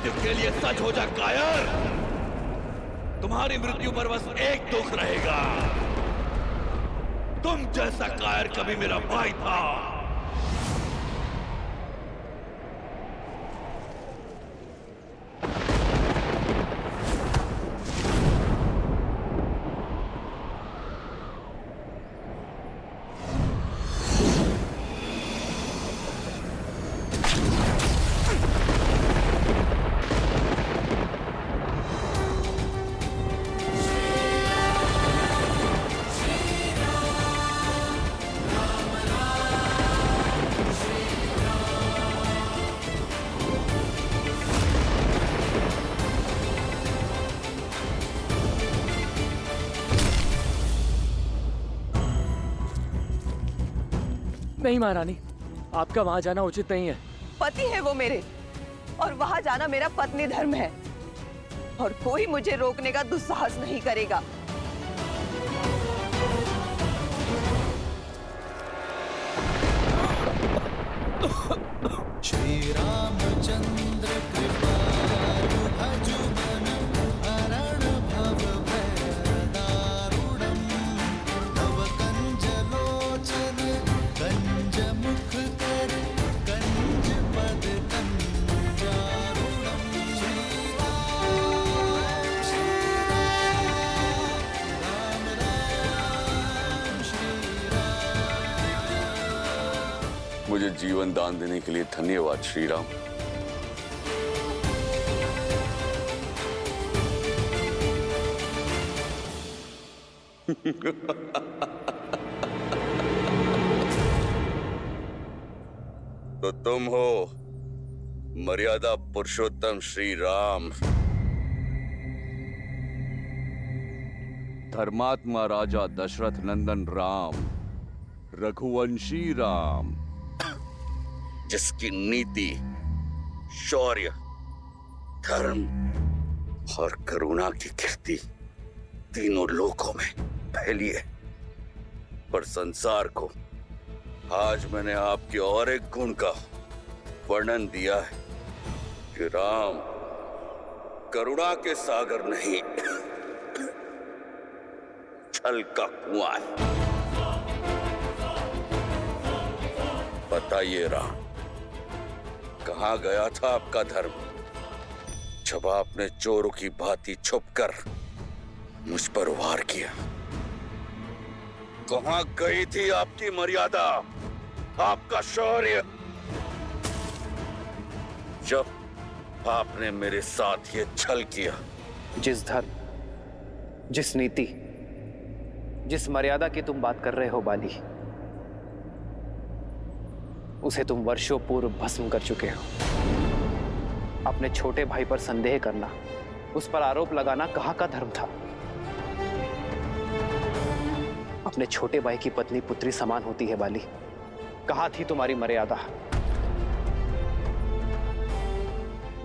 मृत्यु के लिए सच हो जा कायर। तुम्हारी मृत्यु पर बस एक दुख रहेगा, तुम जैसा कायर कभी मेरा भाई था। नहीं महारानी, आपका वहां जाना उचित नहीं है। पति है वो मेरे, और वहां जाना मेरा पत्नी धर्म है, और कोई मुझे रोकने का दुस्साहस नहीं करेगा। श्री रामचंद्र कृपालु भजु मन हरण भव भय दारुणम तव कंज लोचन कंज मुख कर कंज पद कंजारुणम। श्री राम राम श्री राम। मुझे जीवन दान देने के लिए धन्यवाद श्री राम। तो तुम हो मर्यादा पुरुषोत्तम श्री राम, धर्मात्मा राजा दशरथ नंदन राम, रघुवंशी राम, जिसकी नीति, शौर्य, धर्म और करुणा की कीर्ति तीनों लोकों में फैली है। पर संसार को आज मैंने आपके और एक गुण का वर्णन दिया है कि राम करुणा के सागर नहीं, छल का कुआं है। बताइए राम, कहां गया था आपका धर्म जब आपने चोरों की भांति छुपकर मुझ पर वार किया? कहां गई थी आपकी मर्यादा, आपका शौर्य, जब आपने मेरे साथ ये छल किया? जिस धर्म, जिस नीति, जिस मर्यादा की तुम बात कर रहे हो बाली, उसे तुम वर्षों पूर्व भस्म कर चुके हो। अपने छोटे भाई पर संदेह करना, उस पर आरोप लगाना कहाँ का धर्म था? अपने छोटे भाई की पत्नी पुत्री समान होती है बाली, कहाँ थी तुम्हारी मर्यादा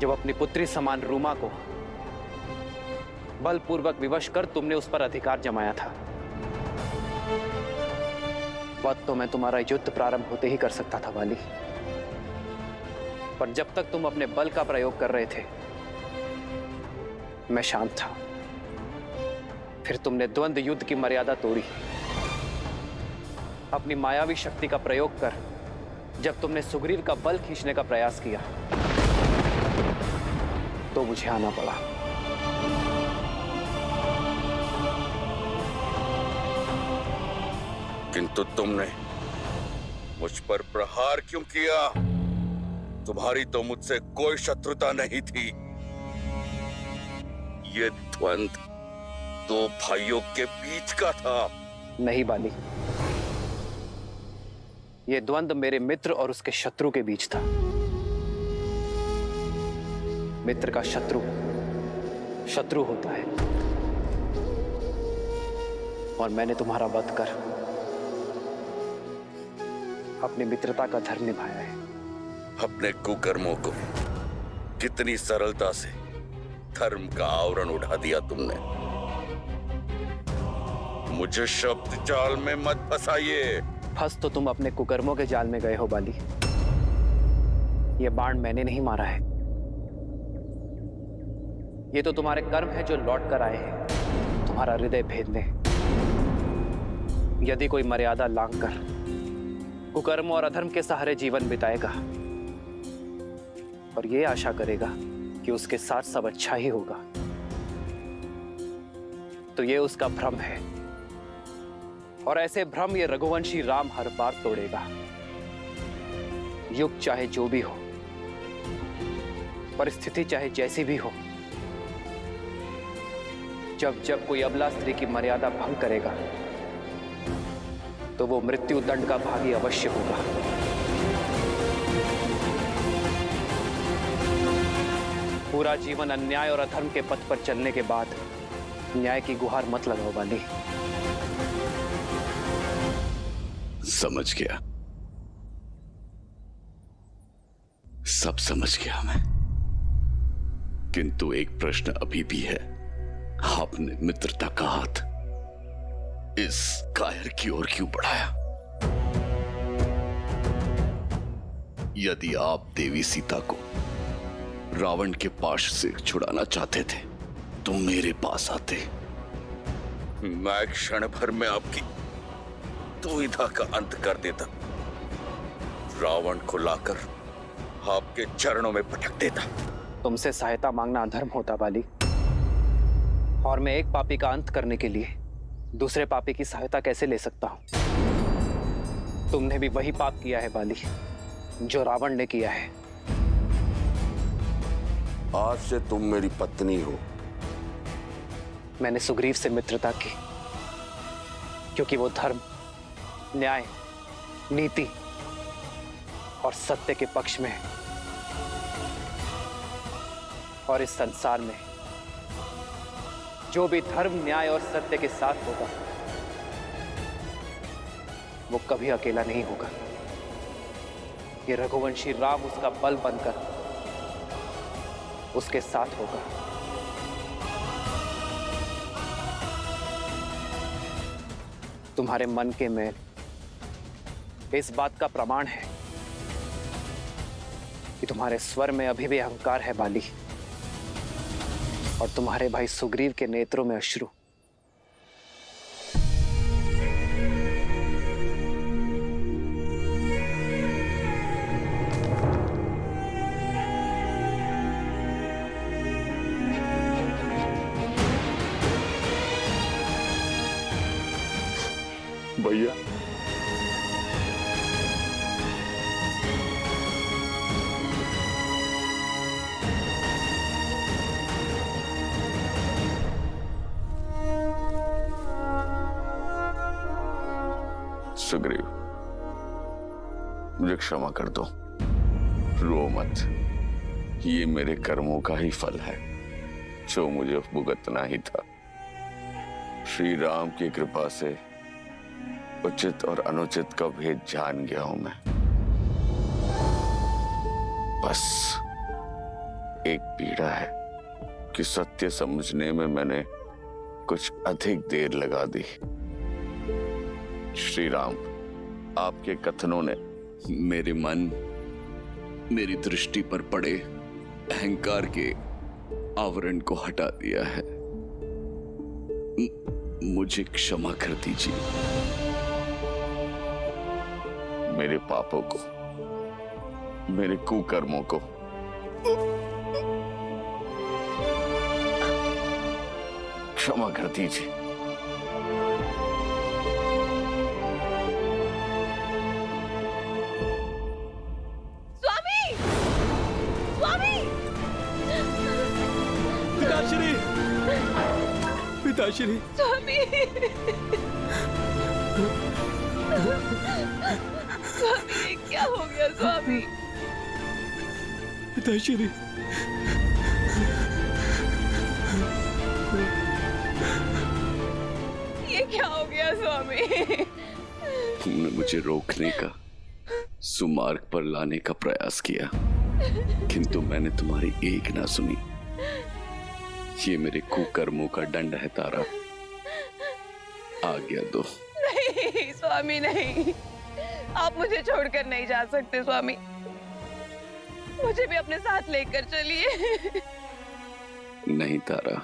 जब अपनी पुत्री समान रूमा को बलपूर्वक विवश कर तुमने उस पर अधिकार जमाया था? वह तो मैं तुम्हारा युद्ध प्रारंभ होते ही कर सकता था बाली, पर जब तक तुम अपने बल का प्रयोग कर रहे थे मैं शांत था। फिर तुमने द्वंद्व युद्ध की मर्यादा तोड़ी। अपनी मायावी शक्ति का प्रयोग कर जब तुमने सुग्रीव का बल खींचने का प्रयास किया तो मुझे आना पड़ा। किंतु तुमने मुझ पर प्रहार क्यों किया? तुम्हारी तो मुझसे कोई शत्रुता नहीं थी। ये द्वंद्व दो भाइयों के बीच का था। नहीं बाली, यह द्वंद्व मेरे मित्र और उसके शत्रु के बीच था। मित्र का शत्रु शत्रु होता है, और मैंने तुम्हारा वध कर अपनी मित्रता का धर्म निभाया है। अपने कुकर्मों को कितनी सरलता से धर्म का आवरण उठा दिया तुमने। मुझे शब्द जाल में मत फंसाइए। फंस तो तुम अपने कुकर्मों के जाल में गए हो बाली। यह बाण मैंने नहीं मारा है, ये तो तुम्हारे कर्म है जो लौट कर आए हैं तुम्हारा हृदय भेदने। यदि कोई मर्यादा लांघकर कुकर्म और अधर्म के सहारे जीवन बिताएगा और ये आशा करेगा कि उसके साथ सब अच्छा ही होगा, तो ये उसका भ्रम है। और ऐसे भ्रम ये रघुवंशी राम हर बार तोड़ेगा। युग चाहे जो भी हो, परिस्थिति चाहे जैसी भी हो, जब जब कोई अबला स्त्री की मर्यादा भंग करेगा तो वो मृत्यु दंड का भागी अवश्य होगा। पूरा जीवन अन्याय और अधर्म के पथ पर चलने के बाद न्याय की गुहार मत लगाओ बाली। समझ गया, सब समझ गया मैं। किंतु एक प्रश्न अभी भी है। आपने मित्रता का हाथ इस कायर की ओर क्यों बढ़ाया? यदि आप देवी सीता को रावण के पाश से छुड़ाना चाहते थे तो मेरे पास आते। मैं क्षण भर में आपकी दुविधा का अंत कर देता, रावण को लाकर आपके चरणों में पटक देता। तुमसे सहायता मांगना अधर्म होता बाली, और मैं एक पापी का अंत करने के लिए दूसरे पापी की सहायता कैसे ले सकता हूं? तुमने भी वही पाप किया है बाली जो रावण ने किया है। आज से तुम मेरी पत्नी हो। मैंने सुग्रीव से मित्रता की क्योंकि वो धर्म, न्याय, नीति और सत्य के पक्ष में है। और इस संसार में जो भी धर्म, न्याय और सत्य के साथ होगा वो कभी अकेला नहीं होगा। ये रघुवंशी राम उसका बल बनकर उसके साथ होगा। तुम्हारे मन के मैल इस बात का प्रमाण है कि तुम्हारे स्वर में अभी भी अहंकार है बाली, और तुम्हारे भाई सुग्रीव के नेत्रों में अश्रु। भैया, सुग्रीव, मुझे क्षमा कर दो, रो मत। ये मेरे कर्मों का ही फल है जो मुझे भुगतना ही था। श्री राम की कृपा से उचित और अनुचित का भेद जान गया हूं मैं। बस एक पीड़ा है कि सत्य समझने में मैंने कुछ अधिक देर लगा दी। श्री राम, आपके कथनों ने मेरे मन, मेरी दृष्टि पर पड़े अहंकार के आवरण को हटा दिया है। मुझे क्षमा कर दीजिए। मेरे पापों को, मेरे कुकर्मों को क्षमा कर दीजिए। स्वामी! स्वामी! पिताश्री! पिताश्री! स्वामी! स्वामी, ये क्या हो गया स्वामी? पिताश्री! ये क्या हो गया स्वामी? तुमने मुझे रोकने का, सुमार्ग पर लाने का प्रयास किया, किंतु मैंने तुम्हारी एक ना सुनी। ये मेरे कुकर्मों का दंड है तारा। आज्ञा दो। नहीं स्वामी, नहीं, आप मुझे छोड़कर नहीं जा सकते स्वामी। मुझे भी अपने साथ लेकर चलिए। नहीं तारा,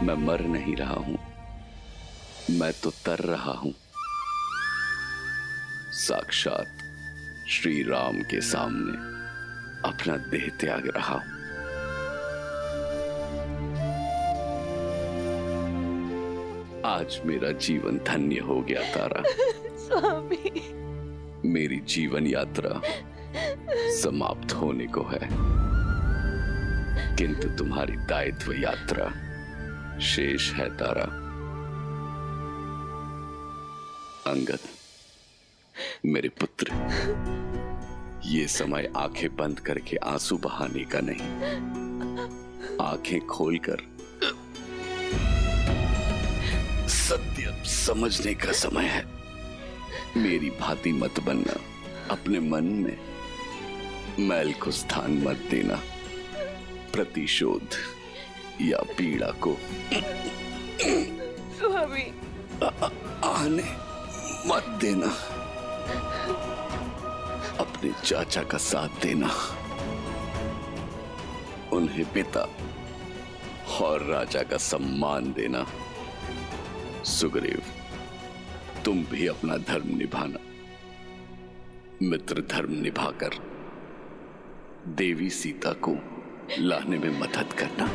मैं मर नहीं रहा हूं, मैं तो तर रहा हूं। साक्षात श्री राम के सामने अपना देह त्याग रहा हूं। आज मेरा जीवन धन्य हो गया तारा। स्वामी, मेरी जीवन यात्रा समाप्त होने को है, किंतु तुम्हारी दायित्व यात्रा शेष है तारा। अंगद, मेरे पुत्र, ये समय आंखें बंद करके आंसू बहाने का नहीं, आंखें खोलकर सत्य समझने का समय है। मेरी भांति मत बनना, अपने मन में मैल को स्थान मत देना, प्रतिशोध या पीड़ा को स्वामी, आने मत देना। अपने चाचा का साथ देना, उन्हें पिता और राजा का सम्मान देना। सुग्रीव, तुम भी अपना धर्म निभाना, मित्र धर्म निभाकर देवी सीता को लाने में मदद करना,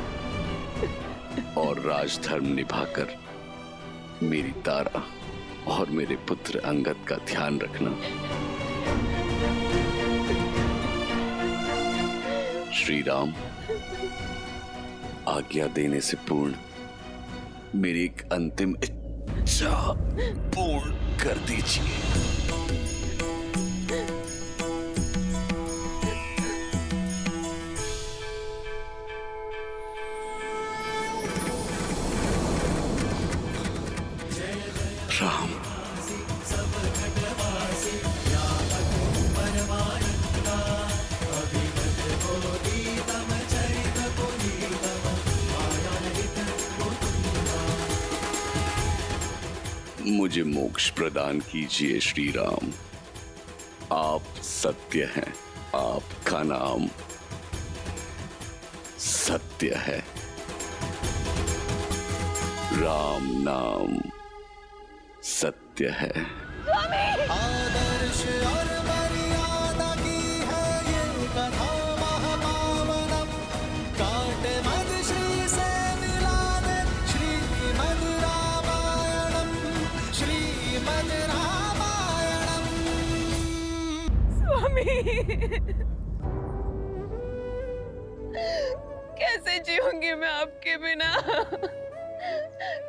और राजधर्म निभाकर मेरी तारा और मेरे पुत्र अंगद का ध्यान रखना। श्री राम, आज्ञा देने से पूर्ण मेरी एक अंतिम इच्छा पूर्ण कर दीजिए। राम, मुझे मोक्ष प्रदान कीजिए श्री राम। आप सत्य हैं, आपका नाम सत्य है। राम नाम सत्य है। आदर्श और मर्यादा की है ये कथा महापावनम। काटे मद श्री से मिलाने श्रीमद् रामायणम, श्रीमद् रामायणम। स्वामी, कैसे जीऊंगी मैं आपके बिना?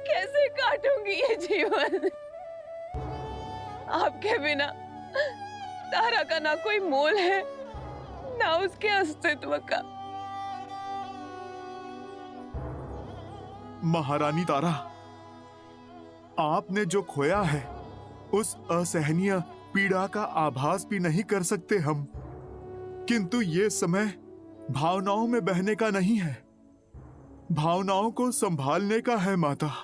कैसे काटूंगी ये जीवन? आपके बिना तारा का ना कोई मोल है, ना उसके अस्तित्व का। महारानी तारा, आपने जो खोया है उस असहनीय पीड़ा का आभास भी नहीं कर सकते हम, किंतु ये समय भावनाओं में बहने का नहीं है, भावनाओं को संभालने का है माता।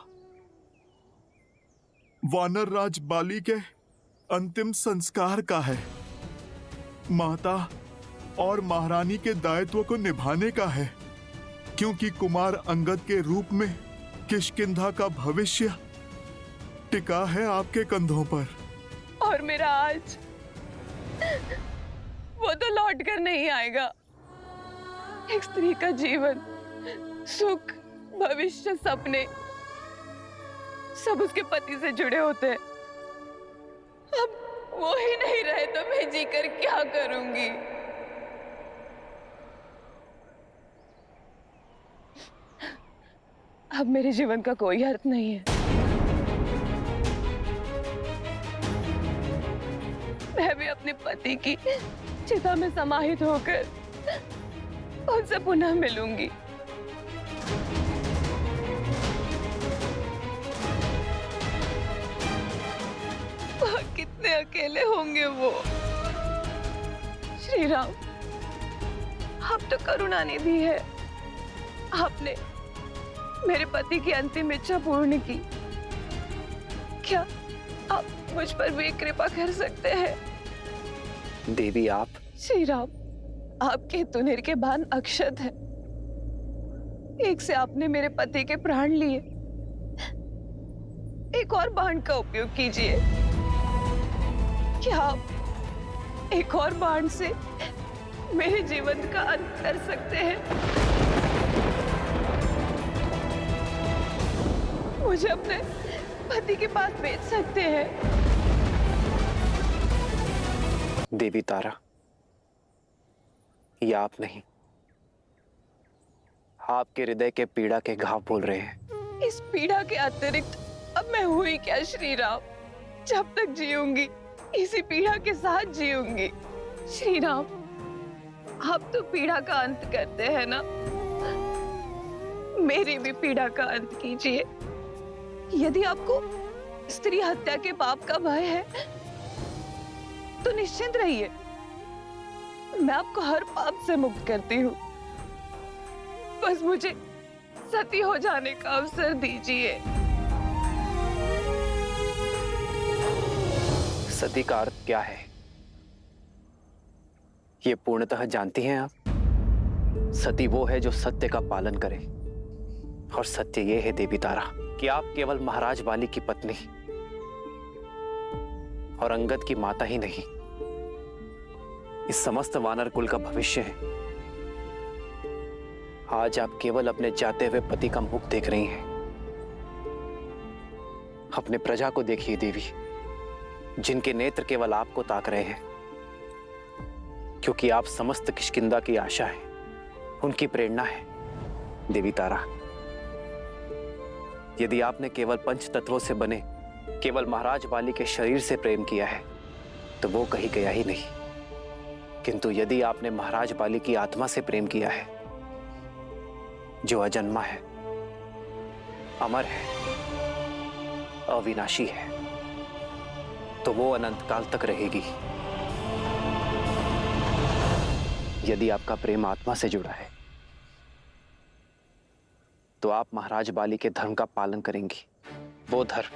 वानर राज बाली के अंतिम संस्कार का है, माता और महारानी के दायित्व को निभाने का है, क्योंकि कुमार अंगद के रूप में किष्किंधा का भविष्य टिका है आपके कंधों पर। और मेरा आज वो तो लौट कर नहीं आएगा। एक स्त्री का जीवन, सुख, भविष्य, सपने सब उसके पति से जुड़े होते हैं। अब वो ही नहीं रहे तो मैं जीकर क्या करूंगी? अब मेरे जीवन का कोई अर्थ नहीं है। मैं भी अपने पति की चिता में समाहित होकर उनसे पुनः मिलूंगी। कितने अकेले होंगे वो। श्री राम, आप तो करुणा निधि है। आपने मेरे पति की अंतिम इच्छा पूर्ण की, क्या आप मुझ पर भी कृपा कर सकते हैं? देवी, आप श्री राम, आपके तुनिर के बाण अक्षत है। एक से आपने मेरे पति के प्राण लिए, एक और बाण का उपयोग कीजिए। क्या आप एक और बाण से मेरे जीवन का अंत कर सकते हैं? मुझे अपने पति के पास भेज सकते हैं? देवी तारा, ये आप नहीं, आपके हृदय के पीड़ा के घाव बोल रहे हैं। इस पीड़ा के अतिरिक्त अब मैं हुई क्या श्री राम? जब तक जीऊंगी इसी पीड़ा के साथ जीऊंगी। श्री राम, आप तो पीड़ा का अंत करते हैं ना, मेरी भी पीड़ा का अंत कीजिए। यदि आपको स्त्री हत्या के पाप का भय है तो निश्चिंत रहिए, मैं आपको हर पाप से मुक्त करती हूँ। बस मुझे सती हो जाने का अवसर दीजिए। सती का अर्थ क्या है, ये पूर्णतः जानती हैं आप? सती वो है जो सत्य का पालन करे, और सत्य ये है देवी तारा कि आप केवल महाराज बाली की पत्नी और अंगद की माता ही नहीं, इस समस्त वानर कुल का भविष्य है। आज आप केवल अपने जाते हुए पति का मुख देख रही हैं। अपने प्रजा को देखिए देवी, जिनके नेत्र केवल आपको ताक रहे हैं, क्योंकि आप समस्त किष्किंधा की आशा है, उनकी प्रेरणा है। देवी तारा, यदि आपने केवल पंच तत्वों से बने केवल महाराज बाली के शरीर से प्रेम किया है तो वो कहीं गया ही नहीं, किंतु यदि आपने महाराज बाली की आत्मा से प्रेम किया है, जो अजन्मा है, अमर है, अविनाशी है, तो वो अनंत काल तक रहेगी। यदि आपका प्रेम आत्मा से जुड़ा है तो आप महाराज बाली के धर्म का पालन करेंगी, वो धर्म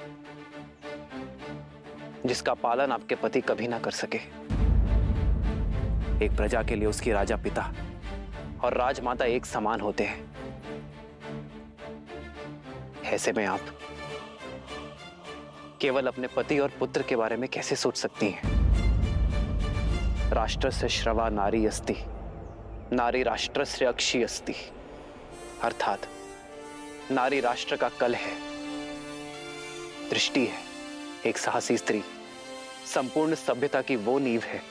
जिसका पालन आपके पति कभी ना कर सके। एक प्रजा के लिए उसकी राजा पिता और राजमाता एक समान होते हैं। ऐसे में आप केवल अपने पति और पुत्र के बारे में कैसे सोच सकती हैं? राष्ट्रस्य श्रवा नारी अस्ति, नारी राष्ट्रस्य अक्षी अस्ति, अर्थात नारी राष्ट्र का कल है, दृष्टि है। एक साहसी स्त्री संपूर्ण सभ्यता की वो नींव है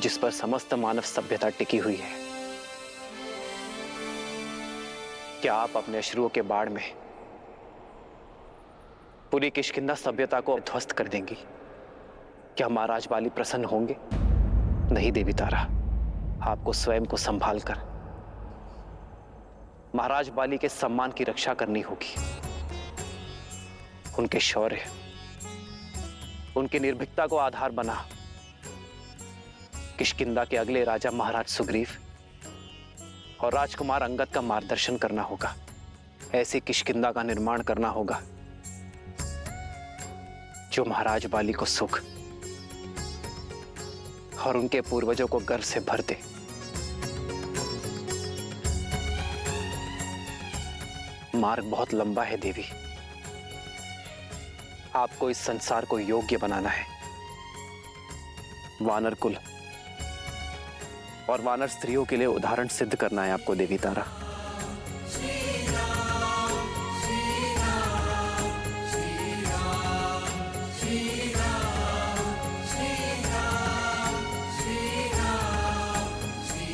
जिस पर समस्त मानव सभ्यता टिकी हुई है। क्या आप अपने अश्रुओं के बाढ़ में पूरी किष्किंधा सभ्यता को ध्वस्त कर देंगी? क्या महाराज बाली प्रसन्न होंगे? नहीं देवी तारा, आपको स्वयं को संभाल कर महाराज बाली के सम्मान की रक्षा करनी होगी। उनके शौर्य, उनकी निर्भीकता को आधार बना किष्किंधा के अगले राजा महाराज सुग्रीव और राजकुमार अंगद का मार्गदर्शन करना होगा। ऐसी किष्किंधा का निर्माण करना होगा जो महाराज बाली को सुख और उनके पूर्वजों को गर्व से भर दे। मार्ग बहुत लंबा है देवी, आपको इस संसार को योग्य बनाना है। वानर कुल और वानर स्त्रियों के लिए उदाहरण सिद्ध करना है आपको देवी तारा।